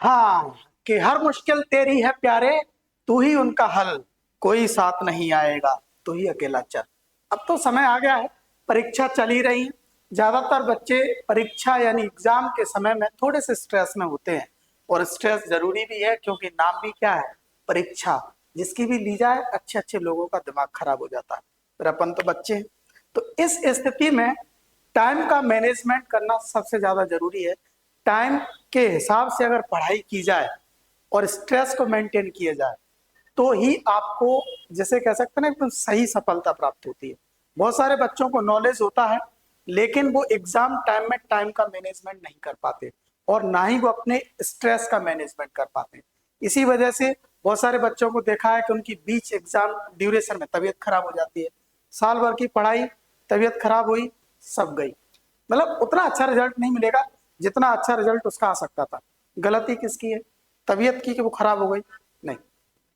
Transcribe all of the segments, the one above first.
हाँ, कि हर मुश्किल तेरी है प्यारे, तू ही उनका हल, कोई साथ नहीं आएगा, तू ही अकेला चल। अब तो समय आ गया है, परीक्षा चल ही रही है। ज्यादातर बच्चे परीक्षा यानी एग्जाम के समय में थोड़े से स्ट्रेस में होते हैं, और स्ट्रेस जरूरी भी है क्योंकि नाम भी क्या है, परीक्षा। जिसकी भी ली जाए, अच्छे अच्छे लोगों का दिमाग खराब हो जाता है। फिर अपन तो बच्चे हैं। तो इस स्थिति में टाइम का मैनेजमेंट करना सबसे ज्यादा जरूरी है। टाइम के हिसाब से अगर पढ़ाई की जाए और स्ट्रेस को मेंटेन किया जाए, तो ही आपको, जैसे कह सकते हैं ना, एकदम सही सफलता प्राप्त होती है। बहुत सारे बच्चों को नॉलेज होता है, लेकिन वो एग्जाम टाइम में टाइम का मैनेजमेंट नहीं कर पाते, और ना ही वो अपने स्ट्रेस का मैनेजमेंट कर पाते। इसी वजह से बहुत सारे बच्चों को देखा है कि उनकी बीच एग्जाम ड्यूरेशन में तबीयत खराब हो जाती है। साल भर की पढ़ाई, तबीयत खराब हुई, सब गई। मतलब उतना अच्छा रिजल्ट नहीं मिलेगा जितना अच्छा रिजल्ट उसका आ सकता था। गलती किसकी है? तबीयत की कि वो खराब हो गई? नहीं,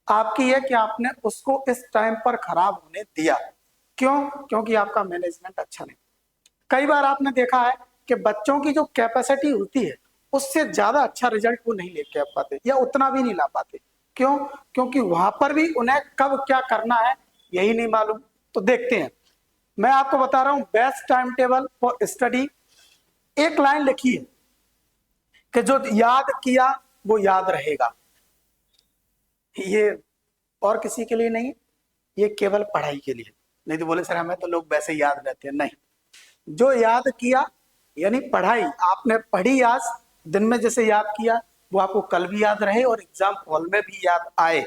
आपकी है कि आपने उसको इस टाइम पर खराब होने दिया। क्यों? क्योंकि आपका मैनेजमेंट अच्छा नहीं। कई बार आपने देखा है कि बच्चों की जो कैपेसिटी होती है, उससे ज्यादा अच्छा रिजल्ट वो नहीं लेके आ पाते, या उतना भी नहीं ला पाते। क्यों? क्योंकि वहां पर भी उन्हें कब क्या करना है यही नहीं मालूम। तो देखते हैं, मैं आपको बता रहा हूं best time table for study. एक लाइन लिखी है कि जो याद किया वो याद रहेगा। ये और किसी के लिए नहीं, ये केवल पढ़ाई के लिए। नहीं तो बोले सर हमें तो लोग वैसे याद रहते हैं, नहीं। जो याद किया यानी पढ़ाई आपने पढ़ी आज दिन में, जैसे याद किया, वो आपको कल भी याद रहे और एग्जाम हॉल में भी याद आए।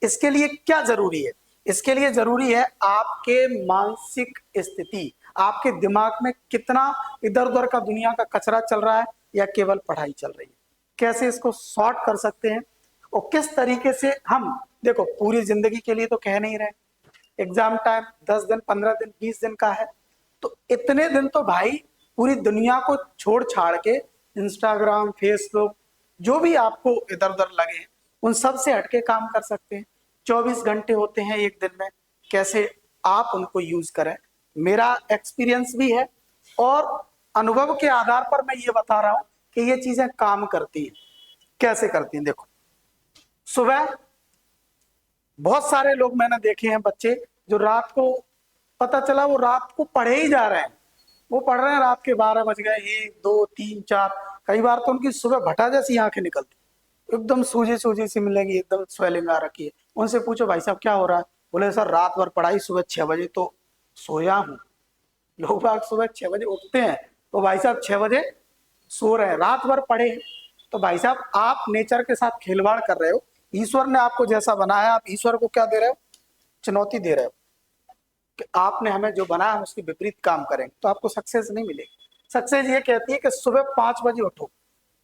इसके लिए क्या जरूरी है? इसके लिए जरूरी है आपके मानसिक स्थिति, आपके दिमाग में कितना इधर उधर का दुनिया का कचरा चल रहा है या केवल पढ़ाई चल रही है। कैसे इसको सॉर्ट कर सकते हैं और किस तरीके से हम, देखो पूरी जिंदगी के लिए तो कह नहीं रहे, एग्जाम टाइम 10 दिन 15 दिन 20 दिन का है, तो इतने दिन तो भाई पूरी दुनिया को छोड़ छाड़ के इंस्टाग्राम फेसबुक जो भी आपको इधर उधर लगे उन सब से हटके काम कर सकते हैं। 24 घंटे होते हैं एक दिन में, कैसे आप उनको यूज करें। मेरा एक्सपीरियंस भी है और अनुभव के आधार पर मैं ये बता रहा हूं कि ये चीजें काम करती हैं। कैसे करती हैं? देखो, सुबह बहुत सारे लोग मैंने देखे हैं बच्चे जो रात को, पता चला वो रात को पढ़े ही जा रहे हैं। वो पढ़ रहे हैं, रात के 12 बज गए, 1 2 3 4, कई बार तो उनकी सुबह भटा जैसी आंखें निकलती, एकदम सूजी सूजी सी मिलेगी, एकदम स्वेलिंग आ रखी है। उनसे पूछो भाई साहब क्या हो रहा है? बोले सर रात भर पढ़ाई, सुबह 6 बजे तो सोया हूँ। लोग बाग सुबह 6 बजे उठते हैं, तो भाई साहब 6 बजे सो रहे हैं, रात भर पढ़े हैं। तो भाई साहब आप नेचर के साथ खिलवाड़ कर रहे हो। ईश्वर ने आपको जैसा बनाया, आप ईश्वर को क्या दे रहे हो? चुनौती दे रहे हो कि आपने हमें जो बनाया हम उसके विपरीत काम करेंगे तो आपको सक्सेस नहीं मिलेगी। सक्सेस ये कहती है कि सुबह 5 बजे उठो।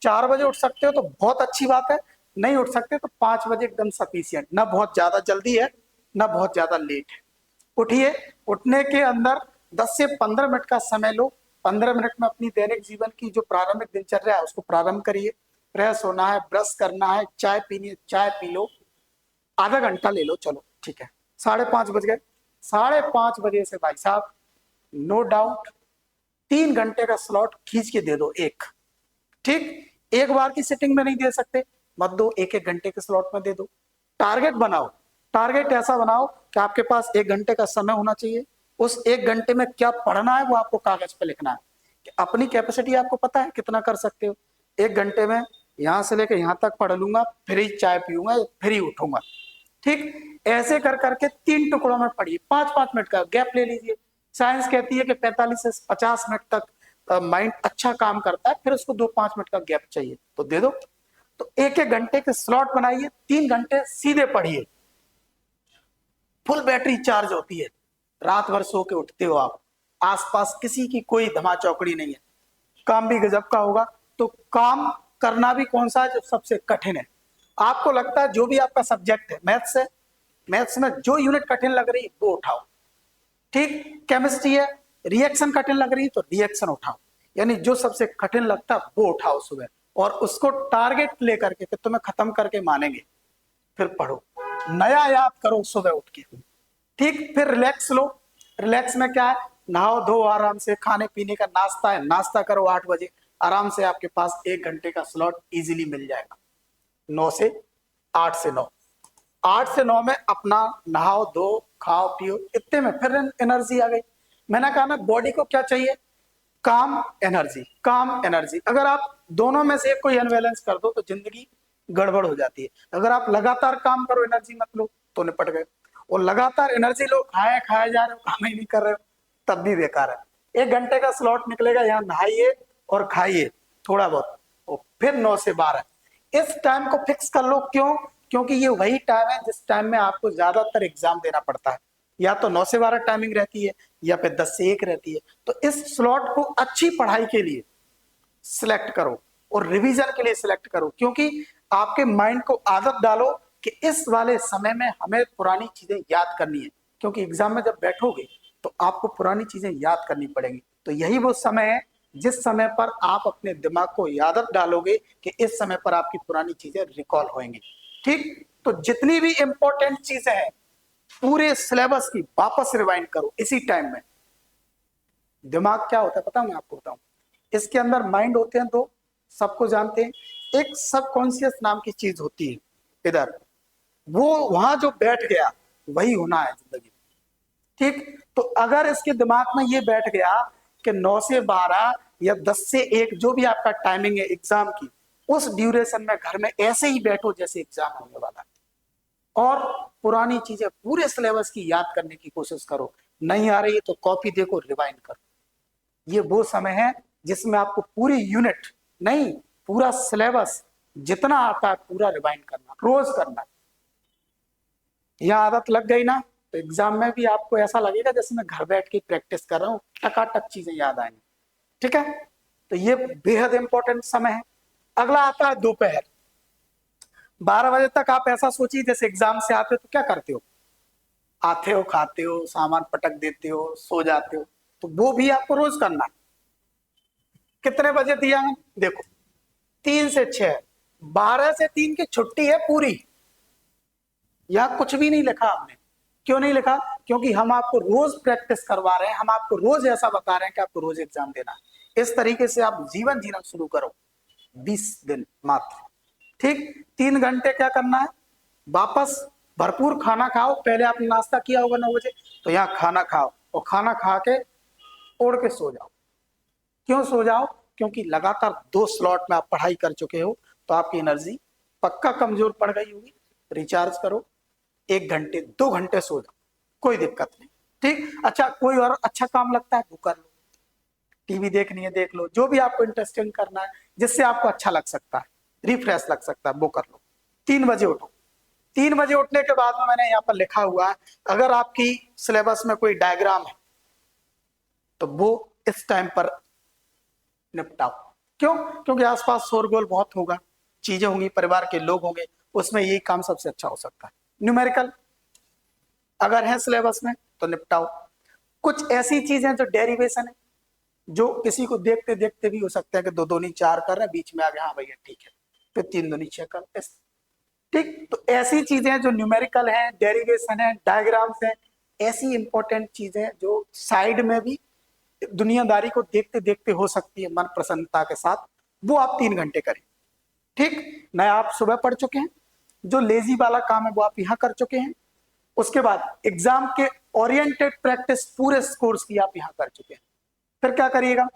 4 बजे उठ सकते हो तो बहुत अच्छी बात है, नहीं उठ सकते तो 5 बजे एकदम सफिशियंट, ना बहुत ज्यादा जल्दी है ना बहुत ज्यादा लेट है। उठिए, उठने के अंदर 10 से 15 मिनट का समय लो। 15 मिनट में अपनी दैनिक जीवन की जो प्रारंभिक दिनचर्या है उसको प्रारंभ करिए। फ्रेश होना है, ब्रश करना है, चाय पीनी है, चाय पी लो, आधा घंटा ले लो, चलो ठीक है। 5:30 बज गए, 5:30 बजे से भाई साहब नो डाउट 3 घंटे का स्लॉट खींच के दे दो एक। ठीक, एक बार की सिटिंग में नहीं दे सकते, मत दो, एक एक घंटे के स्लॉट में दे दो। टारगेट बनाओ, टारगेट ऐसा बनाओ कि आपके पास 1 घंटे का समय होना चाहिए। उस 1 घंटे में क्या पढ़ना है वो आपको कागज पे लिखना है। कि अपनी कैपेसिटी आपको पता है कितना कर सकते हो। 1 घंटे में यहां से लेकर यहां तक पढ़ लूंगा, फिर ही चाय पीऊंगा, फिर ही उठूंगा। ठीक, ऐसे कर करके 3 टुकड़ों में पढ़िए, 5-5 मिनट का गैप ले लीजिए। साइंस कहती है कि 45 से 50 मिनट तक माइंड अच्छा काम करता है, फिर उसको 2-5 मिनट का गैप चाहिए तो दे दो। तो एक एक घंटे के स्लॉट बनाइए, 3 घंटे सीधे पढ़िए, फुल बैटरी चार्ज होती है। रात भर सो के उठते हो आप, आसपास किसी की कोई धमा चौकड़ी नहीं है, काम भी गजब का होगा। तो काम करना भी कौन सा है? जो सबसे कठिन है। आपको लगता है जो भी आपका सब्जेक्ट है, मैथ्स है, मैथ्स में जो यूनिट कठिन लग रही है वो उठाओ। ठीक, केमिस्ट्री है, रिएक्शन कठिन लग रही है तो रिएक्शन उठाओ। यानी जो सबसे कठिन लगता है वो उठाओ सुबह, और उसको टारगेट लेकर के तुम्हें खत्म करके मानेंगे। फिर पढ़ो, नया याद करो सुबह उठ के। ठीक, फिर रिलैक्स लो। रिलैक्स में क्या है? नहाओ धो आराम से, खाने पीने का नाश्ता है, नाश्ता करो 8 बजे, आराम से आपके पास 1 घंटे का स्लॉट इजीली मिल जाएगा। 9 से 8 से 9, 8 से 9 में अपना नहाओ धो खाओ पियो, इतने में फिर एनर्जी आ गई। मैंने कहा ना बॉडी को क्या चाहिए, काम एनर्जी, काम एनर्जी। अगर आप दोनों में से एक कोई अनबैलेंस कर दो तो जिंदगी गड़बड़ हो जाती है। अगर आप लगातार काम करो एनर्जी मत लो तो निपट गए, और लगातार एनर्जी लो खाए खाए जा रहे हो काम ही नहीं कर रहे हो तब भी बेकार है। 1 घंटे का स्लॉट निकलेगा, यहाँ नहाइए और खाइए थोड़ा बहुत, और फिर 9 से 12 इस टाइम को फिक्स कर लो। क्यों? क्योंकि ये वही टाइम है जिस टाइम में आपको ज्यादातर एग्जाम देना पड़ता है। या तो 9 से 12 टाइमिंग रहती है या फिर 10 से 1 रहती है। तो इस स्लॉट को अच्छी पढ़ाई के लिए सिलेक्ट करो और रिवीजन के लिए सिलेक्ट करो, क्योंकि आपके माइंड को आदत डालो कि इस वाले समय में हमें पुरानी चीजें याद करनी है, क्योंकि एग्जाम में जब बैठोगे तो आपको पुरानी चीजें याद करनी पड़ेंगी। तो यही वो समय है जिस समय पर आप अपने दिमाग को आदत डालोगे कि इस समय पर आपकी पुरानी चीजें रिकॉल होंगी। ठीक, तो जितनी भी इंपॉर्टेंट चीजें हैं पूरे सिलेबस की वापस रिवाइंड करो इसी टाइम में। दिमाग क्या होता है पता मैं आपको बताऊं, इसके अंदर माइंड होते हैं दो, सबको जानते हैं। एक सबकॉन्शियस नाम की चीज होती है इधर, वो वहां जो बैठ गया वही होना है जिंदगी। ठीक, तो अगर इसके दिमाग में ये बैठ गया कि 9 से 12 या 10 से 1 जो भी आपका टाइमिंग है एग्जाम की, उस ड्यूरेशन में घर में ऐसे ही बैठो जैसे एग्जाम होने वाला है, और पुरानी चीजें पूरे सिलेबस की याद करने की कोशिश करो। नहीं आ रही है तो कॉपी देखो, रिवाइंड करो। ये वो समय है जिसमें आपको पूरी यूनिट नहीं, पूरा सिलेबस जितना आता है पूरा रिवाइंड करना, रोज करना। यह आदत लग गई ना तो एग्जाम में भी आपको ऐसा लगेगा जैसे मैं घर बैठ के प्रैक्टिस कर रहा हूँ, टकाटक चीजें याद आएंगी। ठीक है, तो ये बेहद इंपॉर्टेंट समय है। अगला आता है दोपहर 12 बजे तक। आप ऐसा सोचिए जैसे एग्जाम से आते हो तो क्या करते हो, आते हो खाते हो सामान पटक देते हो सो जाते हो, तो वो भी आपको रोज करना है। कितने बजे दिया है देखो, 3 से 6, 12 से 3 की छुट्टी है पूरी। यह कुछ भी नहीं लिखा हमने। क्यों नहीं लिखा? क्योंकि हम आपको रोज प्रैक्टिस करवा रहे हैं, हम आपको रोज ऐसा बता रहे हैं कि आपको रोज एग्जाम देना है। इस तरीके से आप जीवन जीना शुरू करो 20 दिन मात्र। ठीक, 3 घंटे क्या करना है, वापस भरपूर खाना खाओ। पहले आपने नाश्ता किया होगा 9 बजे, तो यहाँ खाना खाओ और खाना खा के ओढ़ के सो जाओ। क्यों सो जाओ? क्योंकि लगातार 2 स्लॉट में आप पढ़ाई कर चुके हो, तो आपकी एनर्जी पक्का कमजोर पड़ गई होगी। रिचार्ज करो, 1 घंटे 2 घंटे सो जाओ, कोई दिक्कत नहीं। ठीक, अच्छा कोई और अच्छा काम लगता है वो कर लो, टीवी देखनी है देख लो, जो भी आपको इंटरेस्टिंग करना है जिससे आपको अच्छा लग सकता है, रिफ्रेश लग सकता है, वो कर लो। 3 बजे उठो। 3 बजे उठने के बाद में मैंने यहाँ पर लिखा हुआ है, अगर आपकी सिलेबस में कोई डायग्राम है तो वो इस टाइम पर निपटाओ। क्यों? क्योंकि आसपास शोरगोल बहुत होगा, चीजें होंगी, परिवार के लोग होंगे, उसमें यही काम सबसे अच्छा हो सकता है। न्यूमेरिकल अगर है सिलेबस में तो निपटाओ। कुछ ऐसी चीजें जो डेरिवेशन है, जो किसी को देखते देखते भी हो सकता है कि 2 दूनी 4 कर रहे हैं, बीच में आ गया हाँ भैया ठीक है, फिर 3 दूनी 6 कर। ठीक, तो ऐसी चीजें जो न्यूमेरिकल हैं, डेरिवेशन है, डायग्राम्स हैं, ऐसी इंपॉर्टेंट चीजें जो साइड में भी दुनियादारी को देखते देखते हो सकती है मन प्रसन्नता के साथ, वो आप 3 घंटे करें। ठीक, नए आप सुबह पढ़ चुके हैं, जो लेजी वाला काम है वो आप यहाँ कर चुके हैं। उसके बाद एग्जाम के ओरिएंटेड प्रैक्टिस पूरे कोर्स की आप यहाँ कर चुके हैं। फिर क्या करिएगा,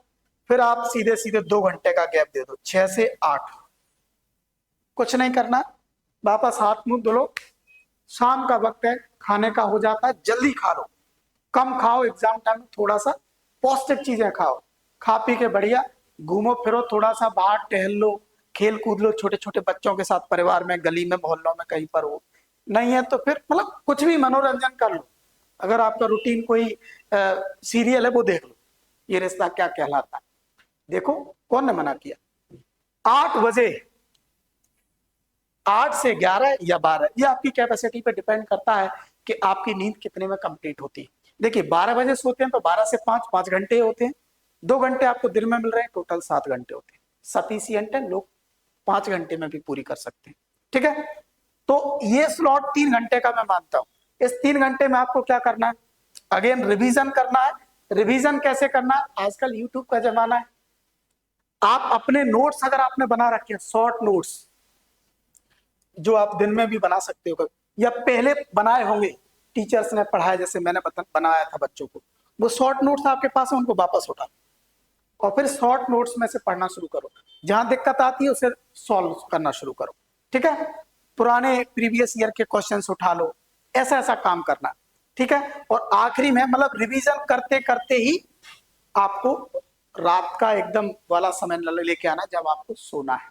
फिर आप सीधे सीधे 2 घंटे का गैप दे दो, 6 से 8 कुछ नहीं करना, वापस हाथ मुंह धो लो। शाम का वक्त है, खाने का हो जाता है, जल्दी खा लो, कम खाओ। एग्जाम टाइम में थोड़ा सा पौष्टिक चीजें खाओ, खा पी के बढ़िया घूमो फिरो, थोड़ा सा बाहर टहल लो, खेल कूद लो छोटे छोटे बच्चों के साथ, परिवार में, गली में, मोहल्लों में, कहीं पर हो। नहीं है तो फिर मतलब कुछ भी मनोरंजन कर लो। अगर आपका रूटीन कोई सीरियल है वो देख लो, ये रिश्ता क्या कहलाता है, देखो कौन ने मना किया। 8 बजे, 8 से 11 या 12, ये आपकी कैपेसिटी पे डिपेंड करता है कि आपकी नींद कितने में कंप्लीट होती है। देखिए 12 बजे सोते हैं तो 12 से 5 5 घंटे होते हैं, 2 घंटे आपको दिन में मिल रहे हैं, टोटल 7 घंटे होते हैं। सफिशियंट है, लोग 5 घंटे में भी पूरी कर सकते हैं। ठीक है, तो ये स्लॉट 3 घंटे का मैं मानता हूं। इस 3 घंटे में आपको क्या करना है, अगेन रिवीजन करना है। रिवीजन कैसे करना है, आजकल यूट्यूब का जमाना है। आप अपने नोट्स अगर आपने बना रखे हैं, शॉर्ट नोट्स, जो आप दिन में भी बना सकते हो, या पहले बनाए होंगे, टीचर्स ने पढ़ाया, जैसे मैंने बनाया था बच्चों को, वो शॉर्ट नोट्स आपके पास है, उनको वापस उठा लो और फिर शॉर्ट नोट्स में से पढ़ना शुरू करो। जहां दिक्कत आती है उसे सॉल्व करना शुरू करो, ठीक है। पुराने प्रीवियस ईयर के क्वेश्चंस उठा लो, ऐसा ऐसा काम करना, ठीक है। और आखिरी में मतलब रिवीजन करते करते ही आपको रात का एकदम वाला समय लेके आना जब आपको सोना है।